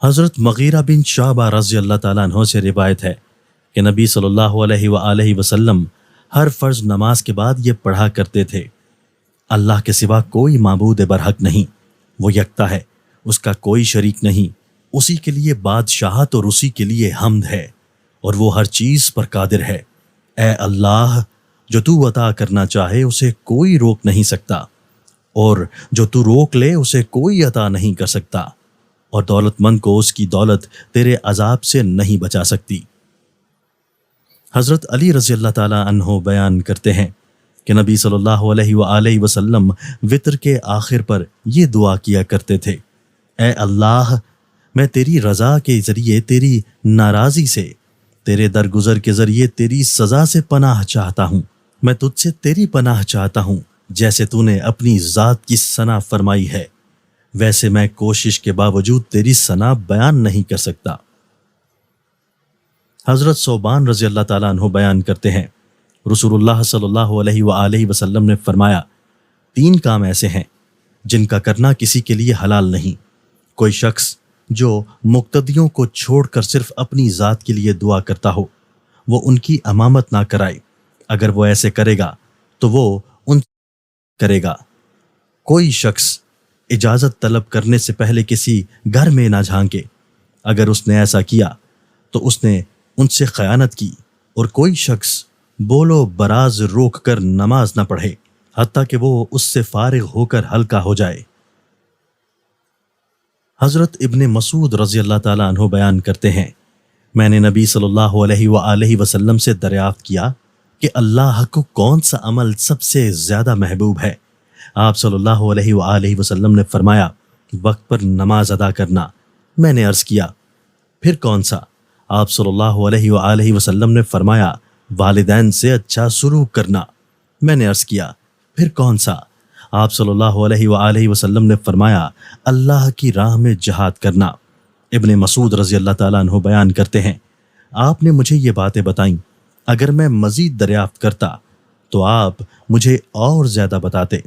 حضرت مغیرہ بن شعبہ رضی اللہ تعالیٰ عنہ سے روایت ہے کہ نبی صلی اللہ علیہ وآلہ وسلم ہر فرض نماز کے بعد یہ پڑھا کرتے تھے: اللہ کے سوا کوئی معبود برحق نہیں، وہ یکتا ہے، اس کا کوئی شریک نہیں، اسی کے لیے بادشاہت اور اسی کے لیے حمد ہے، اور وہ ہر چیز پر قادر ہے۔ اے اللہ، جو تو عطا کرنا چاہے اسے کوئی روک نہیں سکتا، اور جو تو روک لے اسے کوئی عطا نہیں کر سکتا، اور دولت مند کو اس کی دولت تیرے عذاب سے نہیں بچا سکتی۔ حضرت علی رضی اللہ تعالیٰ عنہ بیان کرتے ہیں کہ نبی صلی اللہ علیہ وآلہ وسلم وتر کے آخر پر یہ دعا کیا کرتے تھے: اے اللہ، میں تیری رضا کے ذریعے تیری ناراضی سے، تیرے درگزر کے ذریعے تیری سزا سے پناہ چاہتا ہوں۔ میں تجھ سے تیری پناہ چاہتا ہوں، جیسے تو نے اپنی ذات کی ثنا فرمائی ہے، ویسے میں کوشش کے باوجود تیری ثنا بیان نہیں کر سکتا۔ حضرت ثوبان رضی اللہ تعالیٰ عنہ بیان کرتے ہیں، رسول اللہ صلی اللہ علیہ وآلہ وسلم نے فرمایا: 3 کام ایسے ہیں جن کا کرنا کسی کے لیے حلال نہیں۔ کوئی شخص جو مقتدیوں کو چھوڑ کر صرف اپنی ذات کے لیے دعا کرتا ہو، وہ ان کی امامت نہ کرائے، اگر وہ ایسے کرے گا تو وہ ان کرے گا۔ کوئی شخص اجازت طلب کرنے سے پہلے کسی گھر میں نہ جھانکے، اگر اس نے ایسا کیا تو اس نے ان سے خیانت کی۔ اور کوئی شخص بولو براز روک کر نماز نہ پڑھے حتیٰ کہ وہ اس سے فارغ ہو کر ہلکا ہو جائے۔ حضرت ابن مسعود رضی اللہ تعالیٰ عنہ بیان کرتے ہیں، میں نے نبی صلی اللہ علیہ وآلہ وسلم سے دریافت کیا کہ اللہ کو کون سا عمل سب سے زیادہ محبوب ہے؟ آپ صلی اللہ علیہ وآلہ وسلم نے فرمایا: وقت پر نماز ادا کرنا۔ میں نے عرض کیا: پھر کون سا؟ آپ صلی اللہ علیہ وآلہ وسلم نے فرمایا: والدین سے اچھا سلوک کرنا۔ میں نے عرض کیا: پھر کون سا؟ آپ صلی اللہ علیہ وآلہ وسلم نے فرمایا: اللہ کی راہ میں جہاد کرنا۔ ابن مسعود رضی اللہ تعالیٰ عنہ بیان کرتے ہیں، آپ نے مجھے یہ باتیں بتائیں، اگر میں مزید دریافت کرتا تو آپ مجھے اور زیادہ بتاتے۔